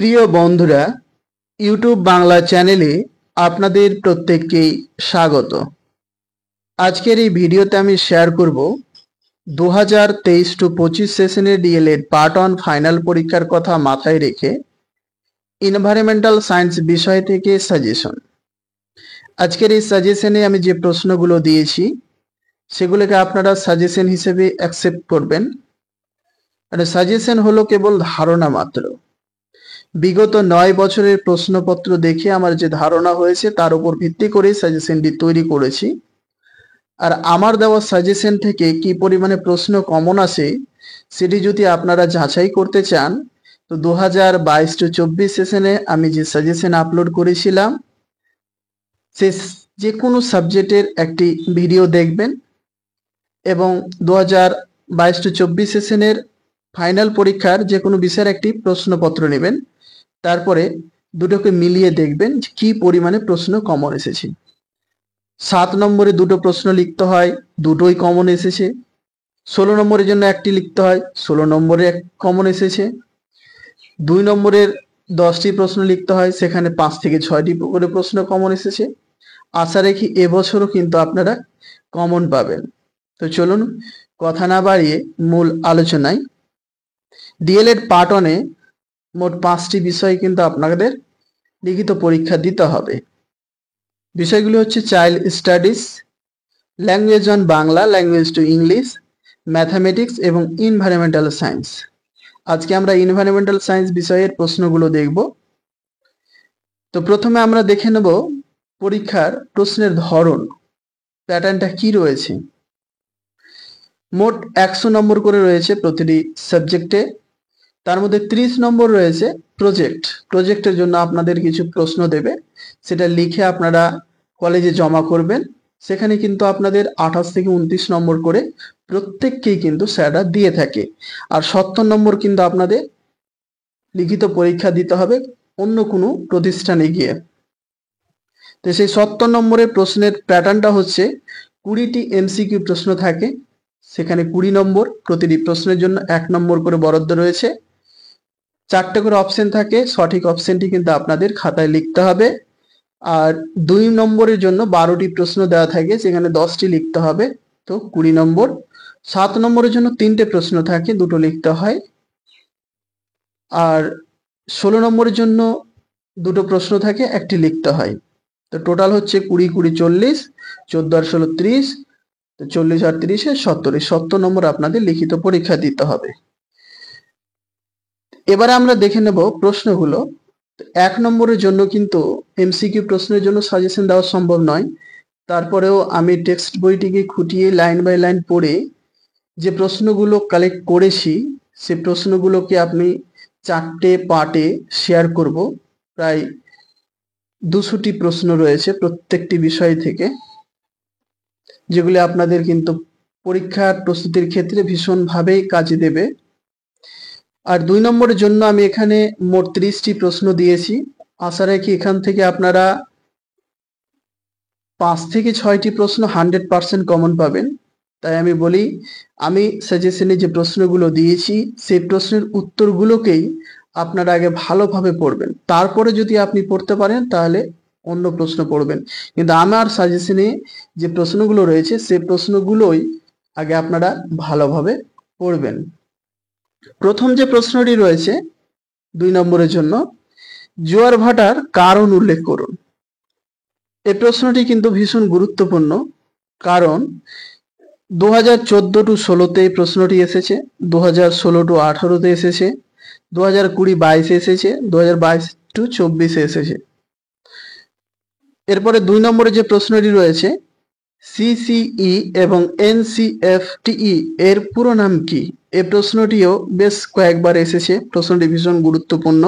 প্রিয় বন্ধুরা, ইউটিউব বাংলা চ্যানেলে আপনাদের প্রত্যেককেই স্বাগত। আজকের এই ভিডিওতে আমি শেয়ার করব 2023-25 সেশনের ডিএলএড পার্ট 1 ফাইনাল পরীক্ষার কথা মাথায় রেখে এনভায়রনমেন্টাল সায়েন্স বিষয় থেকে সাজেশন। আজকের এই সাজেশনে আমি যে প্রশ্নগুলো দিয়েছি সেগুলোকে আপনারা সাজেশন হিসেবে অ্যাকসেপ্ট করবেন। আর সাজেশন হলো কেবল ধারণা মাত্র। বিগত 9 বছরের প্রশ্নপত্র দেখে আমার যে ধারণা হয়েছে তার উপর ভিত্তি করে সাজেশনটি তৈরি করেছি। আর আমার দেওয়া সাজেশন থেকে কি পরিমাণে প্রশ্ন কমন আসে সেটি যদি আপনারা যাচাই করতে চান, তো 2022-24 সেশনে আমি যে সাজেশন আপলোড করেছিলাম সে যে কোনো সাবজেক্টের একটি ভিডিও দেখবেন এবং 2022-24 সেশনের ফাইনাল পরীক্ষার যে কোনো বিষয়ের একটি প্রশ্নপত্র নেবেন। তারপরে দুটোকে মিলিয়ে দেখবেন কি পরিমাণে প্রশ্ন কমন এসেছে। 7 নম্বরে দুটো প্রশ্ন লিখতে হয়, দুটোই কমন এসেছে। 16 নম্বরের জন্য একটি লিখতে হয়, 16 নম্বরে এক কমন এসেছে। 2 নম্বরের 10টি প্রশ্ন লিখতে হয়, সেখানে 5 থেকে 6টি করে প্রশ্ন কমন এসেছে। আশা রাখি এবছরও কিন্তু আপনারা কমন পাবেন। তো চলুন কথা না বাড়িয়ে মূল আলোচনায়। ডিএলএড পার্ট 1-এ মোট 5টি বিষয় কিন্তু আপনাদের লিখিত পরীক্ষা দিতে হবে। বিষয়গুলি হচ্ছে child studies, language on Bangla, language to English, mathematics এবং এনভায়রনমেন্টাল সায়েন্স। আজকে আমরা এনভায়রনমেন্টাল সায়েন্স বিষয়ের প্রশ্নগুলো দেখব। তো প্রথমে আমরা দেখে নেব পরীক্ষার প্রশ্নের ধরন, প্যাটার্নটা কি রয়েছে। মোট 100 নম্বর করে রয়েছে প্রতিটি সাবজেক্টে। তার মধ্যে 30 নম্বর রয়েছে প্রজেক্টের জন্য আপনাদের কিছু প্রশ্ন দেবে, সেটা লিখে আপনারা কলেজে জমা করবেন। সেখানে কিন্তু আপনাদের 28 থেকে 29 নম্বর করে প্রত্যেককেই কিন্তু স্যাররা দিয়ে থাকে। আর 70 নম্বর কিন্তু আপনাদের লিখিত পরীক্ষা দিতে হবে অন্য কোনো প্রতিষ্ঠানে গিয়ে। তো সেই 70 নম্বরের প্রশ্নের প্যাটার্নটা হচ্ছে 20টি এমসিকিউ প্রশ্ন থাকে, সেখানে 20 নম্বর, প্রতিটি প্রশ্নের জন্য 1 নম্বর করে বরাদ্দ রয়েছে। 4টে করে অপশন থাকে, সঠিক অপশনটি কিন্তু আপনাদের খাতায় লিখতে হবে। আর 2 নম্বরের জন্য 12টি প্রশ্ন দেওয়া থাকে, সেখানে 10টি লিখতে হবে, তো 20 নম্বর। 7 নম্বরের জন্য 3টে প্রশ্ন থাকে, 2টো লিখতে হয়। আর 16 নম্বরের জন্য 2টো প্রশ্ন থাকে, 1টি লিখতে হয়। তো টোটাল হচ্ছে 20, 20, 40, 14 আর 16, 30, তো 40 আর 30 70 নম্বর আপনাদের লিখিত পরীক্ষা দিতে হবে। এবারে আমরা দেখে নেব প্রশ্নগুলো। 1 নম্বরের জন্য কিন্তু এমসিকিউ প্রশ্নের জন্য সাজেশন দেওয়া সম্ভব নয়, তারপরেও আমি টেক্সট বইটিকে খুঁটিয়ে লাইন বাই লাইন পড়ে যে প্রশ্নগুলো কালেক্ট করেছি সে প্রশ্নগুলোকে আপনি 4টে পার্টে শেয়ার করব। প্রায় 200টি প্রশ্ন রয়েছে প্রত্যেকটি বিষয় থেকে, যেগুলি আপনাদের কিন্তু পরীক্ষার প্রস্তুতির ক্ষেত্রে ভীষণভাবেই কাজে দেবে। আর 2 নম্বরের জন্য আমি এখানে মোট 30টি প্রশ্ন দিয়েছি। আশা রাখি এখান থেকে আপনারা 5 থেকে 6টি প্রশ্ন 100% কমন পাবেন। তাই আমি বলি, আমি সাজেশনে যে প্রশ্নগুলো দিয়েছি সেই প্রশ্নের উত্তরগুলোকেই আপনারা আগে ভালোভাবে পড়বেন, তারপরে যদি আপনি পড়তে পারেন তাহলে অন্য প্রশ্ন পড়বেন। কিন্তু আমার সাজেশনে যে প্রশ্নগুলো রয়েছে সেই প্রশ্নগুলোই আগে আপনারা ভালোভাবে পড়বেন। প্রথম যে প্রশ্নটি রয়েছে 2 নম্বরের জন্য, জোয়ার ভাটার কারণ উল্লেখ করুন। এই প্রশ্নটি কিন্তু ভীষণ গুরুত্বপূর্ণ, কারণ 2014-16 এই প্রশ্নটি এসেছে, 2016-18 এসেছে, 2020-22 এসেছে, 2022-24 এসেছে। এরপরে 2 নম্বরে যে প্রশ্নটি রয়েছে, সিসিই এবং এনসিএফটিই এর পুরো নাম কি? এই প্রশ্নটিও বেশ কয়েকবার এসেছে, প্রশ্নটি ভীষণ গুরুত্বপূর্ণ।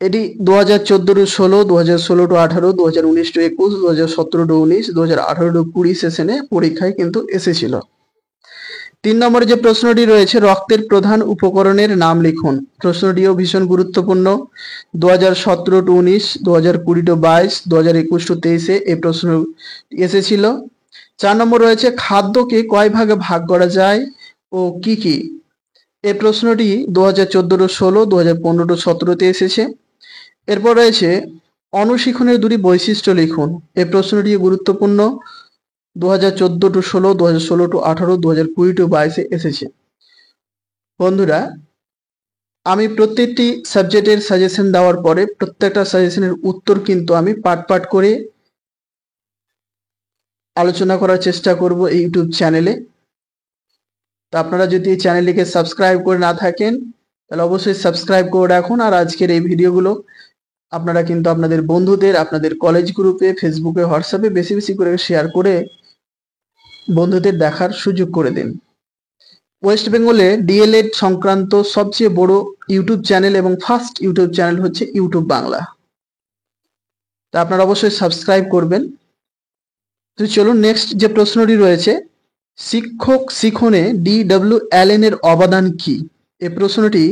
এটি 2014-16, 2016-18, 2019-21, 2017-19, 2018-20 সেশনে পরীক্ষায় কিন্তু এসেছিল। 3 নম্বরে যে প্রশ্নটি রয়েছে, রক্তের প্রধান উপকরণের নাম লিখুন। প্রশ্নটিও ভীষণ গুরুত্বপূর্ণ। 2017-19, 2020-22, 2021-23 এই প্রশ্ন এসেছিল। 4 নম্বর রয়েছে, খাদ্যকে কয় ভাগে ভাগ করা যায় ও কি কি? এই প্রশ্নটি 2014-16, 2015-17 এসেছে। এরপর রয়েছে অনুশিক্ষণের দুটি বৈশিষ্ট্য লিখুন। এই প্রশ্নটি গুরুত্বপূর্ণ, 2014-16, 2016-18, 2020-22 এসেছে। বন্ধুরা, আমি প্রত্যেকটি সাবজেক্টের সাজেশন দেওয়ার পরে প্রত্যেকটা সাজেশনের উত্তর কিন্তু আমি পার্ট পার্ট করে আলোচনা করার চেষ্টা করব এই ইউটিউব চ্যানেলে। তো আপনারা যদি এই চ্যানেলটিকে সাবস্ক্রাইব করে না থাকেন তাহলে অবশ্যই সাবস্ক্রাইব করে রাখুন। আর আজকের এই ভিডিওগুলো আপনারা কিন্তু আপনাদের বন্ধুদের, আপনাদের কলেজ গ্রুপে, ফেসবুকে, হোয়াটসঅ্যাপে বেশি বেশি করে শেয়ার করে বন্ধুদের দেখার সুযোগ করে দিন। ওয়েস্ট বেঙ্গলে ডিএলএড সংক্রান্ত সবচেয়ে বড় ইউটিউব চ্যানেল এবং ফার্স্ট ইউটিউব চ্যানেল হচ্ছে ইউটিউব বাংলা। তা আপনারা অবশ্যই সাবস্ক্রাইব করবেন। তো চলুন, নেক্সট যে প্রশ্নটি রয়েছে, শিক্ষক শিখনে DW অ্যালেন এর অবদান কি? এই প্রশ্নটি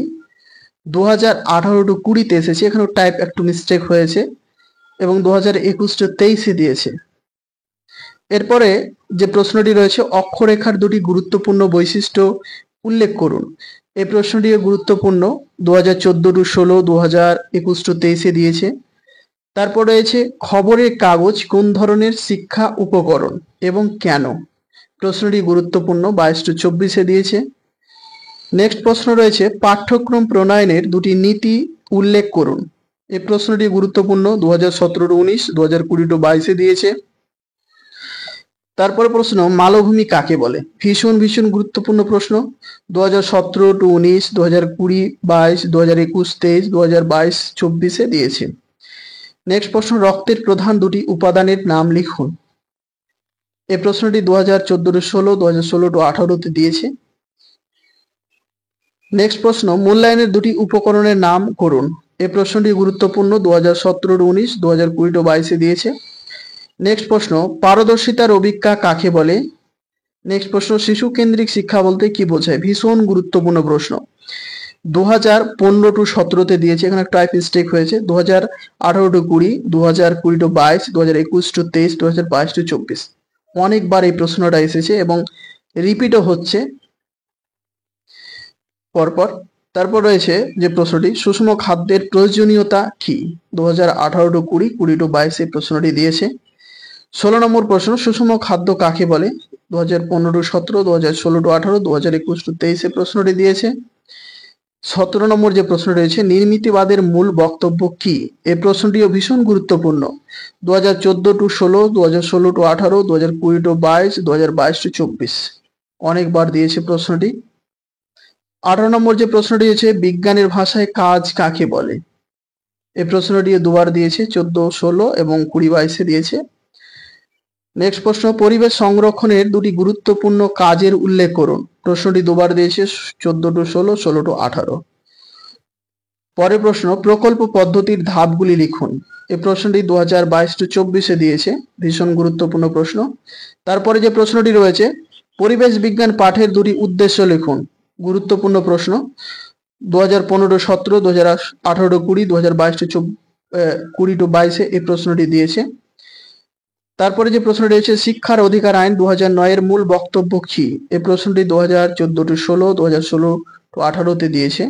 2018-20 এসেছে। এখানে টাইপ একটু মিস্টেক হয়েছে এবং 2021-23 দিয়েছে। এরপরে যে প্রশ্নটি রয়েছে, অক্ষরেখার দুটি গুরুত্বপূর্ণ বৈশিষ্ট্য উল্লেখ করুন। এই প্রশ্নটি গুরুত্বপূর্ণ, 2014-16, 2021-23 দিয়েছে। তারপর রয়েছে খবরের কাগজ কোন ধরনের শিক্ষা উপকরণ এবং কেন? প্রশ্নটি গুরুত্বপূর্ণ, 22-24 দিয়েছে। নেক্সট প্রশ্ন রয়েছে পাঠ্যক্রম প্রণয়নের দুটি নীতি উল্লেখ করুন। এই প্রশ্নটি গুরুত্বপূর্ণ, 2017-19, 2020-22 দিয়েছে। তারপরে প্রশ্ন মালভূমি কাকে বলে? ভীষণ গুরুত্বপূর্ণ প্রশ্ন, 2017-19, 2020-22, 2021-23, 2022-24 দিয়েছে। নেক্সট প্রশ্ন রক্তের প্রধান দুটি উপাদানের নাম লিখুন। এই প্রশ্নটি 2014-16, 2016-18 দিয়েছে। নেক্সট প্রশ্ন মূল্যায়নের দুটি উপকরণের নাম করুন। এই প্রশ্নটি গুরুত্বপূর্ণ, 2017-19, 2020-22 দিয়েছে। নেক্সট প্রশ্ন পারদর্শিতার অভিজ্ঞতা কাকে বলে? নেক্সট প্রশ্ন শিশু কেন্দ্রিক শিক্ষা বলতে কি বোঝায়? ভীষণ গুরুত্বপূর্ণ প্রশ্ন, 2015-17 দিয়েছে। এখানে টাইপ মিস্টেক হয়েছে, 2018-20, 2020-22, 2021-23, 2022-24। অনেকবার এই প্রশ্নটা এসেছে এবং রিপিটও হচ্ছে পরপর। তারপর রয়েছে যে প্রশ্নটি সুষম খাদ্যের প্রয়োজনীয়তা কি? 2018-20, 20-22 এই প্রশ্নটি দিয়েছে। 16 নম্বর প্রশ্ন সুষম খাদ্য কাকে বলে? 2015-17, 2016-18, 2021-23 প্রশ্নটি দিয়েছে। 17 নম্বর যে প্রশ্ন রয়েছে নির্মিতিবাদের মূল বক্তব্য কি? এই প্রশ্নটিও ভীষণ গুরুত্বপূর্ণ, 2014-16, 2016-18, 2020-22, 2022-24 অনেকবার দিয়েছে প্রশ্নটি। 18 নম্বর যে প্রশ্নটি হচ্ছে বিজ্ঞানের ভাষায় কাজ কাকে বলে? এই প্রশ্নটি দুবার দিয়েছে, 14-16 এবং 20-22 দিয়েছে। নেক্সট প্রশ্ন পরিবেশ সংরক্ষণের দুটি গুরুত্বপূর্ণ কাজের উল্লেখ করুন। প্রশ্নটি দুবার দিয়েছে, 14-16, 16-18। পরের প্রশ্ন প্রকল্প পদ্ধতির ধাপগুলি লিখুন। এই প্রশ্নটি 2022-24 দিয়েছে, ভীষণ গুরুত্বপূর্ণ প্রশ্ন। তারপরে যে প্রশ্নটি রয়েছে পরিবেশ বিজ্ঞান পাঠের দুটি উদ্দেশ্য লিখুন। গুরুত্বপূর্ণ প্রশ্ন, 2015-17, 2018-20, 2022-22 এই প্রশ্নটি দিয়েছে। তারপরে যে প্রশ্নটি রয়েছে শিক্ষার অধিকার আইন 2009 এর মূল বক্তব্য কি? এই প্রশ্নটি 2014-16, 2016-18 দিয়েছে।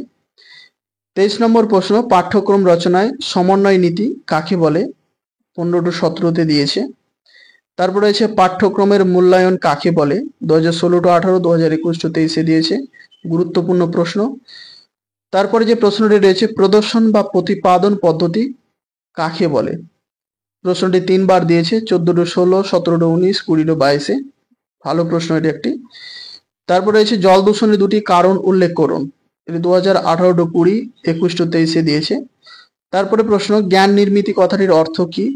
23 নম্বর প্রশ্ন পাঠ্যক্রম রচনায় সমন্বয় নীতি কাকে বলে? 15-17 দিয়েছে। তারপর রয়েছে পাঠ্যক্রমের মূল্যায়ন কাকে বলে? 2016-18, 2021-23 দিয়েছে, গুরুত্বপূর্ণ প্রশ্ন। তারপরে যে প্রশ্নটি রয়েছে প্রদর্শন বা প্রতিপাদন পদ্ধতি কাকে বলে? প্রশ্নটি 3 বার দিয়েছে, 14-16, 17-19, 20-22। ভালো প্রশ্ন এটি একটি। তারপর রয়েছে জল দূষণের দুটি কারণ উল্লেখ করুন। এটি 2018-20, 21-23 দিয়েছে। তারপরে প্রশ্ন জ্ঞান নির্মিতি কথাটির অর্থ কি?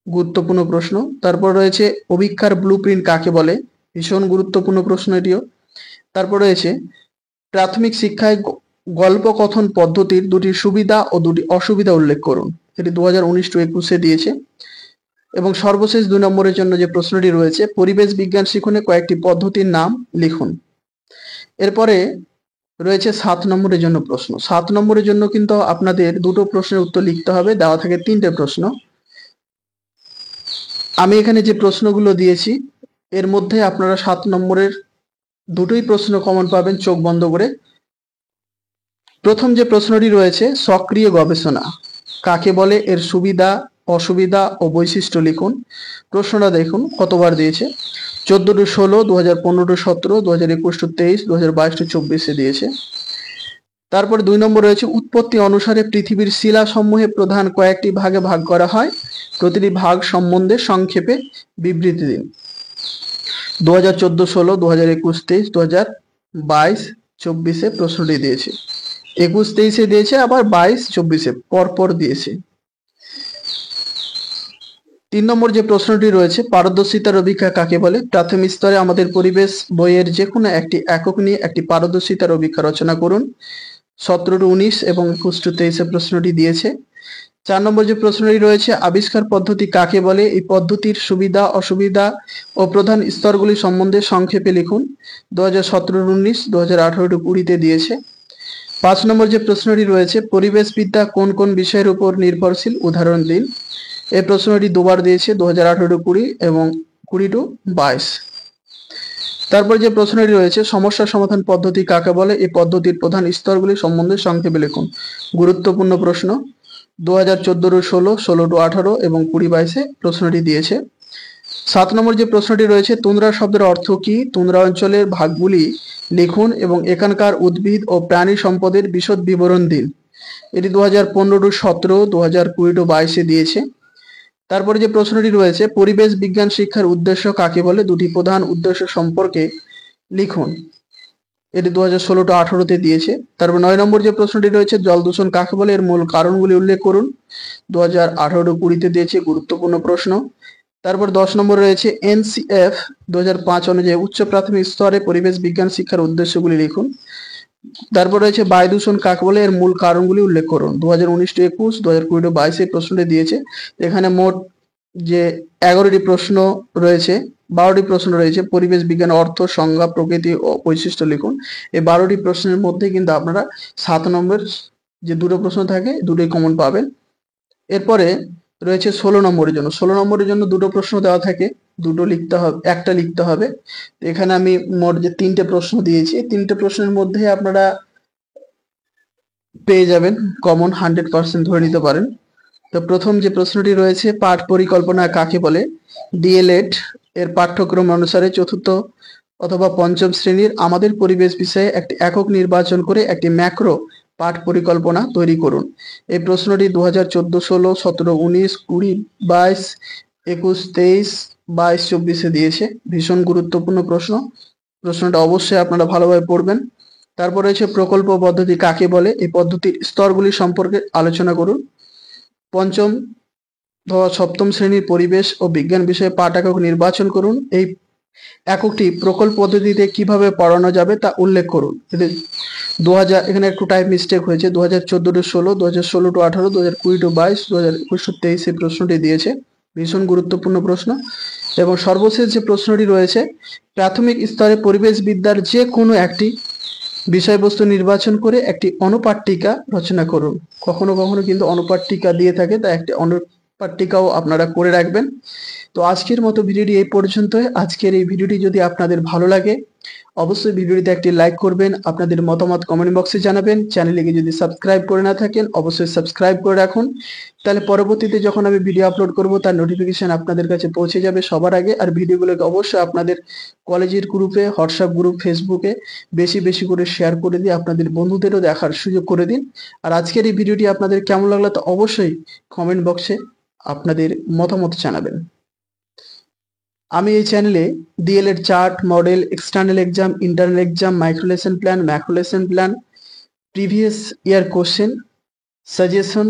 গুরুত্বপূর্ণ প্রশ্ন। তারপর রয়েছে অভিক্ষার ব্লুপ্রিন্ট কাকে বলে? ভীষণ গুরুত্বপূর্ণ প্রশ্ন এটিও। তারপর রয়েছে প্রাথমিক শিক্ষায় গল্প কথন পদ্ধতির দুটি সুবিধা ও দুটি অসুবিধা উল্লেখ করুন। এটি 2019-21 দিয়েছে। এবং সর্বশেষ 2 নম্বরের জন্য যে প্রশ্নটি রয়েছে পরিবেশ বিজ্ঞান শিখনে কয়েকটি পদ্ধতির নাম লিখুন। এরপরে রয়েছে 7 নম্বরের জন্য প্রশ্ন। 7 নম্বরের জন্য কিন্তু আপনাদের দুটো প্রশ্নের উত্তর লিখতে হবে, দেওয়া থাকে 3টে প্রশ্ন। আমি এখানে যে প্রশ্নগুলো দিয়েছি এর মধ্যে আপনারা 7 নম্বরের দুটোই প্রশ্ন কমন পাবেন চোখ বন্ধ করে। প্রথম যে প্রশ্নটি রয়েছে, সক্রিয় গবেষণা কাকে বলে, এর সুবিধা অসুবিধা ও বৈশিষ্ট্য লিখুন। প্রশ্নটা দেখুন কতবার দিয়েছে, 14-16, 2015-17, 2021-23, 2022-24 দিয়েছে। তারপরে 2 নম্বর রয়েছে, উৎপত্তি অনুসারে পৃথিবীর শিলাসমূহে প্রধান কয়েকটি ভাগে ভাগ করা হয়, প্রতিটি ভাগ সম্বন্ধে সংক্ষেপে বিবৃতি দিন। 2014-16, 2021-23, 2022-24 প্রশ্নটি দিয়েছে। 21-23 দিয়েছে, আবার 22-24 পরপর দিয়েছে। 3 নম্বর যে প্রশ্নটি রয়েছে, পারদর্শিতার অভিক্ষা কাকে বলে। প্রাথমিক স্তরে আমাদের পরিবেশ বইয়ের যে কোনো একটি একক নিয়ে একটি পারদর্শিতার অভিক্ষা রচনা করুন। 17-19 এবং 21-23 প্রশ্নটি দিয়েছে। 4 নম্বর যে প্রশ্নটি রয়েছে, আবিষ্কার পদ্ধতি কাকে বলে, এই পদ্ধতির সুবিধা অসুবিধা ও প্রধান স্তরগুলি সম্বন্ধে সংক্ষেপে লিখুন। 2017-19, 2018-20 দিয়েছে। 5 নম্বর যে প্রশ্নটি রয়েছে, পরিবেশবিদ্যা কোন কোন বিষয়ের উপর নির্ভরশীল, উদাহরণ দিন। এই প্রশ্নটি দুবার দিয়েছে, 2018-20 এবং 20-22। তারপর যে প্রশ্নটি রয়েছে, সমস্যা সমাধান পদ্ধতি কাকে বলে, এই পদ্ধতির প্রধান স্তরগুলি সম্বন্ধে সংক্ষেপে লিখুন। গুরুত্বপূর্ণ প্রশ্ন। 2014-16, 16-18 এবং 20-22 প্রশ্নটি দিয়েছে। 7 নম্বর যে প্রশ্নটি রয়েছে, তুন্দ্রা শব্দের অর্থ কি, তুন্দ্রা অঞ্চলের ভাগগুলি লিখুন এবং এখানকার উদ্ভিদ ও প্রাণী সম্পদের বিশদ বিবরণ দিন। এটি 2015-17, 2020-22 দিয়েছে। তারপরে যে প্রশ্নটি রয়েছে, পরিবেশ বিজ্ঞান শিক্ষার উদ্দেশ্য কাকে বলে, দুটি প্রধান উদ্দেশ্য সম্পর্কে লিখুন। এটি 2016-18 দিয়েছে। তারপর 9 নম্বর যে প্রশ্নটি রয়েছে, জল দূষণ কাকে বলে, এর মূল কারণগুলি উল্লেখ করুন। 2018-20 দিয়েছে, গুরুত্বপূর্ণ প্রশ্ন। তারপর 10 নম্বর রয়েছে, NCF 2005 অনুযায়ী উচ্চ প্রাথমিক স্তরে পরিবেশ বিজ্ঞান শিক্ষার উদ্দেশ্যগুলি লিখুন। তারপর রয়েছে, বায়ু দূষণ কাকে বলে, এর মূল কারণগুলি উল্লেখ করুন। 2019-21, 2020-22 এই প্রশ্নটি দিয়েছে। এখানে মোট যে 11টি প্রশ্ন রয়েছে, 12টি প্রশ্ন রয়েছে। পরিবেশ বিজ্ঞান অর্থ, সংজ্ঞা, প্রকৃতি ও বৈশিষ্ট্য লিখুন। এই 12টি প্রশ্নের মধ্যে কিন্তু আপনারা 7 নম্বর যে দুটো প্রশ্ন থাকে, দুটোই কমন পাবেন। এরপরে রয়েছে 16 নম্বরের জন্য। 16 নম্বরের জন্য দুটো প্রশ্ন দেওয়া থাকে, দুটো লিখতে হবে, একটা লিখতে হবে। এখানে আমি মোট যে 3টে প্রশ্ন দিয়েছি, 3টে প্রশ্নের মধ্যে আপনারা পেয়ে যাবেন কমন 100% ধরে নিতে পারেন। তো প্রথম যে প্রশ্নটি রয়েছে, পাঠ পরিকল্পনা কাকে বলে। ডিএলএড এর পাঠ্যক্রম অনুসারে চতুর্থ অথবা পঞ্চম শ্রেণীর আমাদের পরিবেশ বিষয়ে একটি একক নির্বাচন করে একটি ম্যাক্রো পাঠ পরিকল্পনা তৈরি করুন। এই প্রশ্নটি 2014-16, 17-19, 20-22, 21-23, 22-24 দিয়েছে। ভীষণ গুরুত্বপূর্ণ প্রশ্ন। প্রশ্নটা অবশ্যই আপনারা ভালোভাবে পড়বেন। তারপর রয়েছে প্রকল্প পদ্ধতি কাকে বলে, এই পদ্ধতির স্তরগুলি সম্পর্কে আলোচনা করুন। পঞ্চম অথবা সপ্তম শ্রেণীর পরিবেশ ও বিজ্ঞান বিষয়ে পাঠ একক নির্বাচন করুন। এই এককটি প্রকল্প পদ্ধতিতে কিভাবে পড়ানো যাবে তা উল্লেখ করুন। এখানে একটু টাইপ মিস্টেক হয়েছে, 2014-16, 2016-18, 2020-22, 2021-23 প্রশ্নটি দিয়েছে। ভীষণ গুরুত্বপূর্ণ প্রশ্ন। এবং সর্বশেষ যে প্রশ্নটি রয়েছে, প্রাথমিক স্তরে পরিবেশ বিদ্যার যে কোনো একটি বিষয়বস্তু নির্বাচন করে একটি অনুপাট্টিকা রচনা করুন। কখনো কখনো কিন্তু অনুপাট্টিকা দিয়ে থাকে, তাই একটি অনুপাট্টিকাও আপনারা করে রাখবেন। তো আজকের মতো ভিডিওটি এই পর্যন্তই। আজকের এই ভিডিওটি যদি আপনাদের ভালো লাগে, অবশ্যই ভিডিওটিতে একটি লাইক করবেন, আপনাদের মতামত কমেন্ট বক্সে জানাবেন। চ্যানেলটিকে যদি সাবস্ক্রাইব করে না থাকেন, অবশ্যই সাবস্ক্রাইব করে রাখুন, তাহলে পরবর্তীতে যখন আমি ভিডিও আপলোড করব তার নোটিফিকেশন আপনাদের কাছে পৌঁছে যাবে সবার আগে। আর ভিডিওগুলোকে অবশ্যই আপনাদের কলেজের গ্রুপে, হোয়াটসঅ্যাপ গ্রুপ, ফেসবুকে বেশি বেশি করে শেয়ার করে দিয়ে আপনাদের বন্ধুদেরও দেখার সুযোগ করে দিন। আর আজকের এই ভিডিওটি আপনাদের কেমন লাগলো তা অবশ্যই কমেন্ট বক্সে আপনাদের মতামত জানাবেন। আমি এই চ্যানেলে DElEd chart, model, external exam, internal exam, micro lesson plan, macro lesson plan, previous year question, suggestion,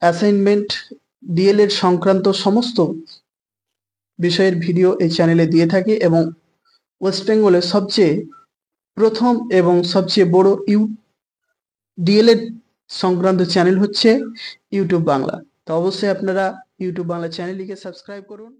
assignment, DElEd সংক্রান্ত সমস্ত বিষয়ের ভিডিও এই চ্যানেলে দিয়ে থাকি। এবং ওয়েস্ট বেঙ্গলের সবচেয়ে প্রথম এবং সবচেয়ে বড় ডিএলএড সংক্রান্ত চ্যানেল হচ্ছে ইউটিউব বাংলা। তো অবশ্যই আপনারা ইউটিউব বাংলা চ্যানেলটিকে সাবস্ক্রাইব করুন।